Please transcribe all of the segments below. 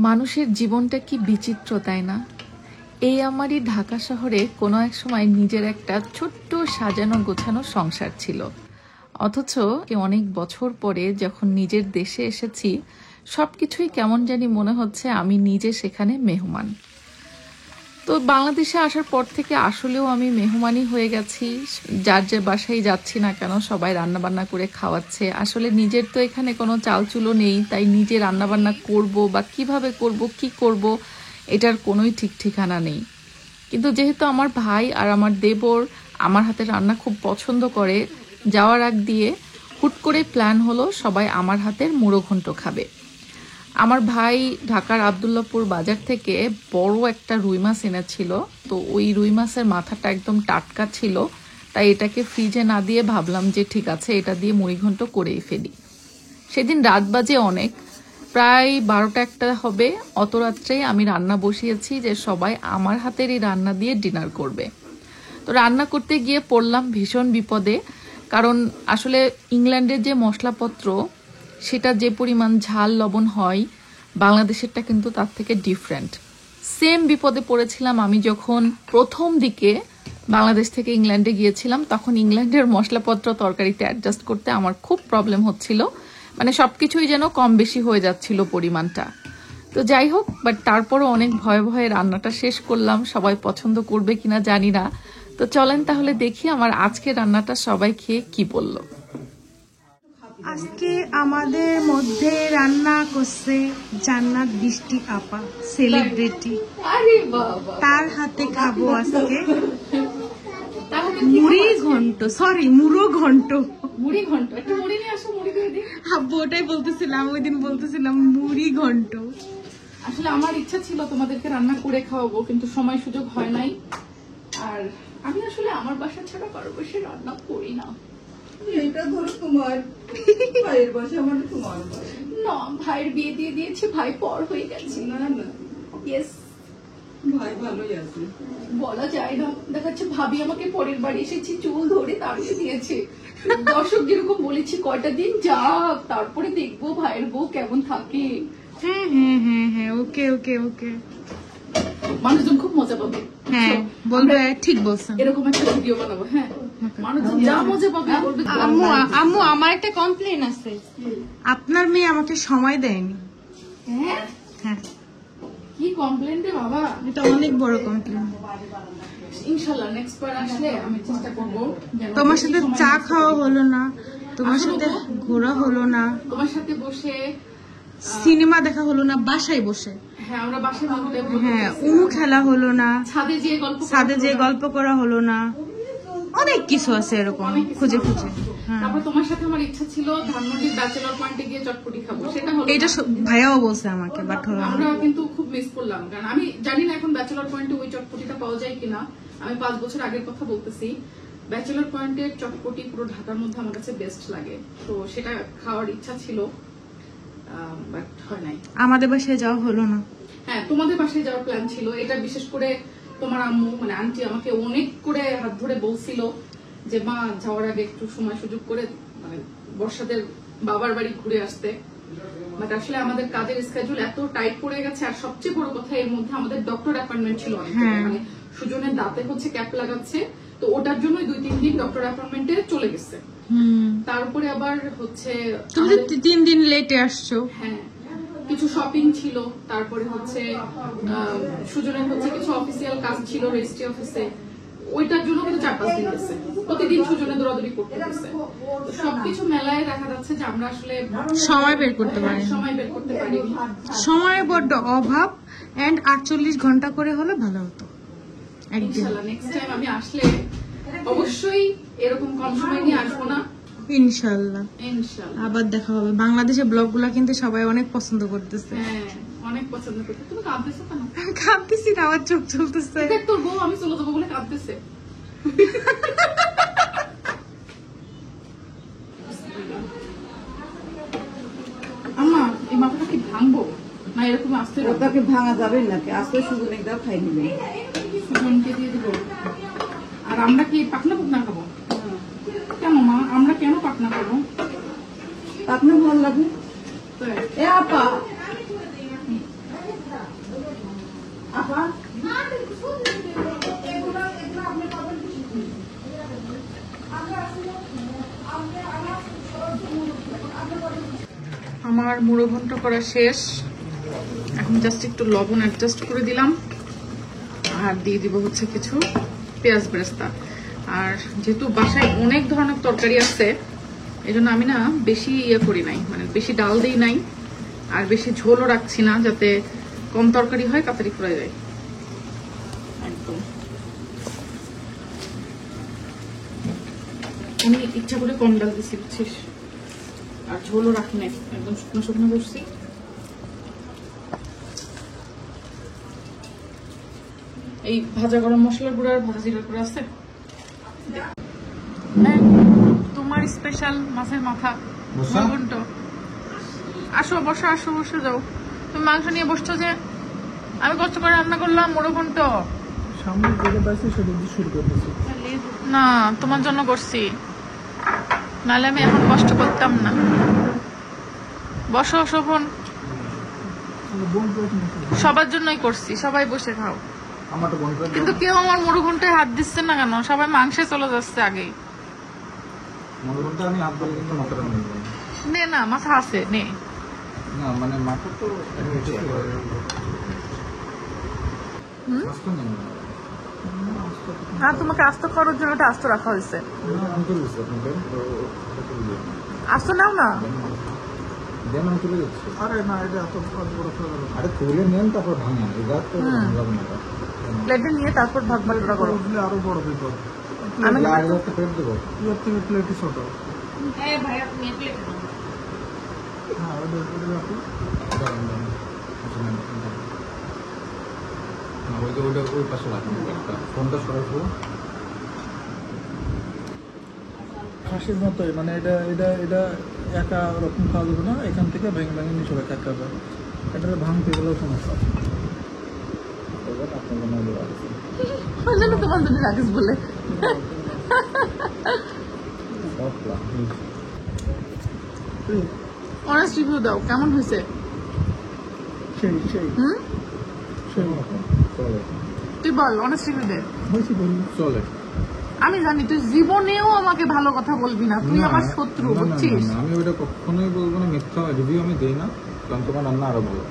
মানুষের জীবনটা কি বিচিত্র, তাই না? এই আমারই ঢাকা শহরে কোনো এক সময় নিজের একটা ছোট্ট সাজানো গোছানো সংসার ছিল। অথচ অনেক বছর পরে যখন নিজের দেশে এসেছি, সবকিছুই কেমন জানি মনে হচ্ছে আমি নিজে সেখানে মেহমান। তো বাংলাদেশে আসার পর থেকে আসলেও আমি মেহমানই হয়ে গেছি। যার যে বাসায় যাচ্ছি না কেন সবাই রান্নাবান্না করে খাওয়াচ্ছে। আসলে নিজের তো এখানে কোনো চালচুলো নেই, তাই নিজে রান্নাবান্না করব বা কিভাবে করব, কি করব, এটার কোনোই ঠিক ঠিকানা নেই। কিন্তু যেহেতু আমার ভাই আর আমার দেবর আমার হাতে রান্না খুব পছন্দ করে, যাওয়ার আগ দিয়ে হুট করে প্ল্যান হলো সবাই আমার হাতের মুড়ো ঘন্ট খাবে। আমার ভাই ঢাকার আবদুল্লাপুর বাজার থেকে বড় একটা রুই মাছ এনেছিল। তো ওই রুই মাছের মাথাটা একদম টাটকা ছিল, তাই এটাকে ফ্রিজে না দিয়ে ভাবলাম যে ঠিক আছে, এটা দিয়ে মুড়িঘন্ট করেই ফেলি। সেদিন রাত বাজে অনেক, প্রায় 12টা-1টা হবে। অত রাত্রেই আমি রান্না বসিয়েছি যে সবাই আমার হাতেরই রান্না দিয়ে ডিনার করবে। তো রান্না করতে গিয়ে পড়লাম ভীষণ বিপদে, কারণ আসলে ইংল্যান্ডের যে মশলাপত্র সেটা যে পরিমাণ ঝাল লবণ হয়, বাংলাদেশেরটা কিন্তু তার থেকে ডিফারেন্ট। সেম বিপদে পড়েছিলাম আমি যখন প্রথম দিকে বাংলাদেশ থেকে ইংল্যান্ডে গিয়েছিলাম। তখন ইংল্যান্ডের মশলাপত্র তরকারিতে অ্যাডজাস্ট করতে আমার খুব প্রবলেম হচ্ছিল, মানে সবকিছুই যেন কম বেশি হয়ে যাচ্ছিল পরিমাণটা। তো যাই হোক, বাট তারপরও অনেক ভয়ে ভয়ে রান্নাটা শেষ করলাম। সবাই পছন্দ করবে কিনা জানি না। তো চলেন তাহলে দেখি আমার আজকে রান্নাটা সবাই খেয়ে কি বললো। আজকে আমাদের মধ্যে রান্না করছে জান্নাত বৃষ্টি আপা, সেলিব্রিটি। তার হাতে খাবো আজকে মুড়ি ঘন্ট, সরি মুড়ো ঘন্ট। মুড়ি ঘন্ট, একটা মুড়ি নিয়ে আসো, মুড়ি দিয়ে দিই। আব্বু ওটাই বলতেছিলাম, ওই দিন বলতেছিলাম মুড়ি ঘন্ট। আসলে আমার ইচ্ছা ছিল তোমাদেরকে রান্না করে খাওয়াবো, কিন্তু সময় সুযোগ হয় নাই। আর আমি আসলে আমার বাসা ছাড়া কারো বসে রান্না করি না। এটা ধরো তোমার ভাইয়ের বাসা, মানে তোমার না, ভাইয়ের বিয়ে দিয়ে দিয়েছে, ভাই পর হয়ে গেছে। না না, ইয়েস, ভাই ভালোই আছে, বলা যায় না। দেখাচ্ছে ভাবি আমাকে পরের বাড়ি এসেছি চুল ধরে তাড়িয়ে দিয়েছে। দর্শক যেরকম বলেছি কয়টা দিন যাক, তারপরে দেখবো ভাইয়ের বউ কেমন থাকে। হ্যাঁ হ্যাঁ হ্যাঁ হ্যাঁ, ওকে ওকে ওকে। মানুষজন খুব মজা পাবে। হ্যাঁ বলবে, ঠিক বলছেন। এরকম একটা ভিডিও বানাবো, হ্যাঁ, মানুষজন যা মজা পাবে বলবে। আম্মু আম্মু আমার একটা কমপ্লেন আছে, আপনার মেয়ে আমাকে সময় দেয়নি। হ্যাঁ হ্যাঁ, কি কমপ্লেন রে বাবা? এটা অনেক বড় কমপ্লেন। ইনশাআল্লাহ নেক্সট বার আসলে আমি চেষ্টা করব। তোমার সাথে চা খাওয়া হলো না, তোমার সাথে ঘোরা হলো না, তোমার সাথে বসে সিনেমা দেখা হলো না বাসায় বসে। হ্যাঁ, আমরা বাসায় মধ্যে হ্যাঁ, উনু খেলা হলো না, ছাদে যেয়ে গল্প করা হলো না, অনেক কিছু আছে এরকম খুঁজে খুঁজে। তারপর তোমার সাথে আমার ইচ্ছা ছিল ধানমন্ডির ব্যাচেলর পয়েন্টে গিয়ে চটপটি খাবো, সেটা হলো। এটা ভাইয়াও বলছে আমাকে, বাট হলো না। আমরা কিন্তু খুব মিস করলাম, কারণ আমি জানি না এখন ব্যাচেলর পয়েন্টে ওই চটপটিটা পাওয়া যায় কিনা। আমি 5 বছর আগের কথা বলতেছি। ব্যাচেলর পয়েন্টের চটপটি পুরো ঢাকার মধ্যে আমার কাছে বেস্ট লাগে, তো সেটা খাওয়ার ইচ্ছা ছিল, বাট হয় নাই। আমাদের বাসায় যাওয়া হলো না। হ্যাঁ, তোমাদের বাসায় যাওয়ার প্ল্যান ছিল। এটা বিশেষ করে তোমার আম্মু, মানে আন্টি আমাকে অনেক করে হাত ধরে বলছিল যে মা যাওয়ার আগে একটু সময় সুযোগ করে মানে বর্ষাদের বাবার বাড়ি ঘুরে আসতে। বাট আসলে আমাদের কাজের স্কেজুল এত টাইট পড়ে গেছে, আর সবচেয়ে বড় কথা এর মধ্যে আমাদের ডক্টর অ্যাপয়েন্টমেন্ট ছিল অনেক, মানে সুজনের দাঁতে হচ্ছে ক্যাপ লাগাচ্ছে, তো ওটার জন্য 2-3 দিন ডক্টর অ্যাপয়েন্টমেন্টে চলে গেছে। তারপরে আবার হচ্ছে তুমি 3 দিন লেটে আসছো। হ্যাঁ, কিছু শপিং ছিল, তারপরে হচ্ছে সুজনের হচ্ছে কিছু অফিসিয়াল কাজ ছিল রেজিস্ট্রি অফিসে, ওইটার জন্য কিন্তু 4-5 দিন গেছে। প্রতিদিন সুজনে দৌড়াদৌড়ি করতে গেছে। সবকিছু মেলায় দেখা যাচ্ছে যে আমরা আসলে সময় বের করতে পারিনি। সময়ের বড্ড অভাব, এন্ড 48 ঘন্টা করে হলে ভালো হতো। ইনশাআল্লাহ নেক্সট টাইম আমি আসলে অবশ্যই এরকম কম সময় নিয়ে আসবো না। ইনশাআল্লাহ ইনশাআল্লাহ আবার দেখা হবে। বাংলাদেশের ব্লগগুলো কিন্তু সবাই অনেক পছন্দ করতেছে। হ্যাঁ, অনেক পছন্দ করতে। তুমি কাঁদতেছো কেন? কাঁদতেছি না, আমার চোখ চলতেছে। দেখ তোর বউ আমি চলে যাবো বলে কাঁদতেছে। আম্মা, এই মাথাটা কি ভাঙবো না এরকম আস্তে? ওটাকে ভাঙা যাবে নাকি? আস্তে সুজন একদম খাই নিবে, সুজনকে দিয়ে দিব। আর আমরা কি পাকনা পাকনা খাবো? কেন মা, আমরা কেন পাকনা খাবো? পাকনা ভালো লাগে। এ আপা আমার মুড়ো ঘন্ট করা শেষ। এখন জাস্ট একটু লবণ অ্যাডজাস্ট করে দিলাম আর দিয়ে দিব হচ্ছে কিছু পেঁয়াজ বেরেস্তা। আর যেহেতু বাসায় অনেক ধরনের তরকারি আছে এই জন্য আমি না বেশি করি নাই, মানে বেশি ডাল দিই নাই আর বেশি ঝোলও রাখছি না, যাতে কম তরকারি হয় তাড়াতাড়ি ফুরাই যায়। একদম আমি ইচ্ছা করে কম ডাল দিচ্ছি বুঝছিস, আর ঝোলও রাখি নাই, একদম শুকনো শুকনো করছি। এই ভাজা গরম মশলার গুঁড়ো আর ভাজা জিরার গুঁড়ো আছে, তোমার স্পেশাল মাছের মাথা ঘন্ট। আসো বসো, আসো বসে যাও। তুমি মাংস নিয়ে বসছো যে, আমি কষ্ট করে রান্না করলাম মোড়ো ঘন্ট। না তোমার জন্য করছি, নাহলে আমি এখন কষ্ট করতাম না। বসো শোভন, সবার জন্যই করছি, সবাই বসে খাও। কিন্তু কেউ আমার মুড়ো ঘন্টায় হাত দিচ্ছে না কেন? সবাই মাংসে চলে যাচ্ছে আগেই। নে না, মাথা আছে নে। হ্যাঁ, তোমাকে আস্ত করার জন্য ওটা আস্ত রাখা হয়েছে। আস্ত নাও না। প্লেটে নিয়ে তারপর ভাগ বাটোয়ারা করো। আরো বড় বিপদ। আমি প্লেটই ছোট। ভাই আপনি প্লেটে নাও। হ্যাঁ, ওই পাশে রাখুন, ফোনটা সরাসরি খাসির মতোই, মানে এটা এটা এটা একা রকম খাওয়া যাবে না, এখান থেকে ভেঙে ভেঙে নিচে রেখে হবে। এটা ভাঙতে গেলেও সমস্যা। তোমার জন্য রাখিস বলে অনেস্ট রিভিউ দাও, কেমন হয়েছে? সেই সেই সেই তুই বল, অনেস্ট রিভিউ দে। চলে। আমি জানি তুই জীবনেও আমাকে ভালো কথা বলবি না, তুই আমার শত্রু, বুঝছিস? আমি ওইটা কখনোই বলবো না, মিথ্যা রিভিউ আমি দিই না, কারণ তোমার রান্না আরো ভালো।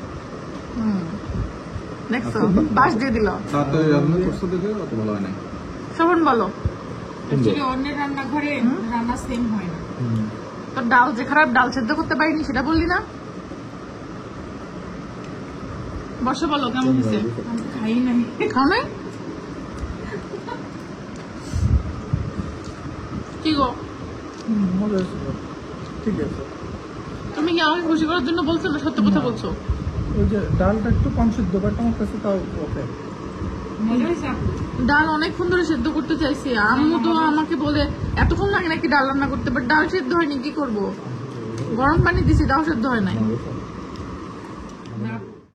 দেখছো, বাস দিয়ে দিল। তাড়াতাড়ি রান্না করছো দেখে অত ভালো হয় না। শ্রবণ বলো, অন্যের রান্নাঘরে রান্না সেম হয় না। তোর ডাল যে খারাপ, ডাল সেদ্ধ করতে পারিনি সেটা বললি না? বসে বলো কেমন হয়েছে। খাই নাই। খাও নাই? কি গো, মজা হয়েছে, ঠিক আছে। তুমি কি আমাকে খুশি করার জন্য বলছো না সত্য কথা বলছো? ওই যে ডালটা একটু কম সিদ্ধ, বাট আমার কাছে তাও ওকে। মজা হয়েছে? ডাল অনেকক্ষণ ধরে সেদ্ধ করতে চাইছি, আম্মু তো আমাকে বলে এতক্ষণ লাগে নাকি ডাল রান্না করতে, বাট ডাল সেদ্ধ হয়নি, কি করবো? গরম পানি দিছি, তাও সেদ্ধ হয় নাই।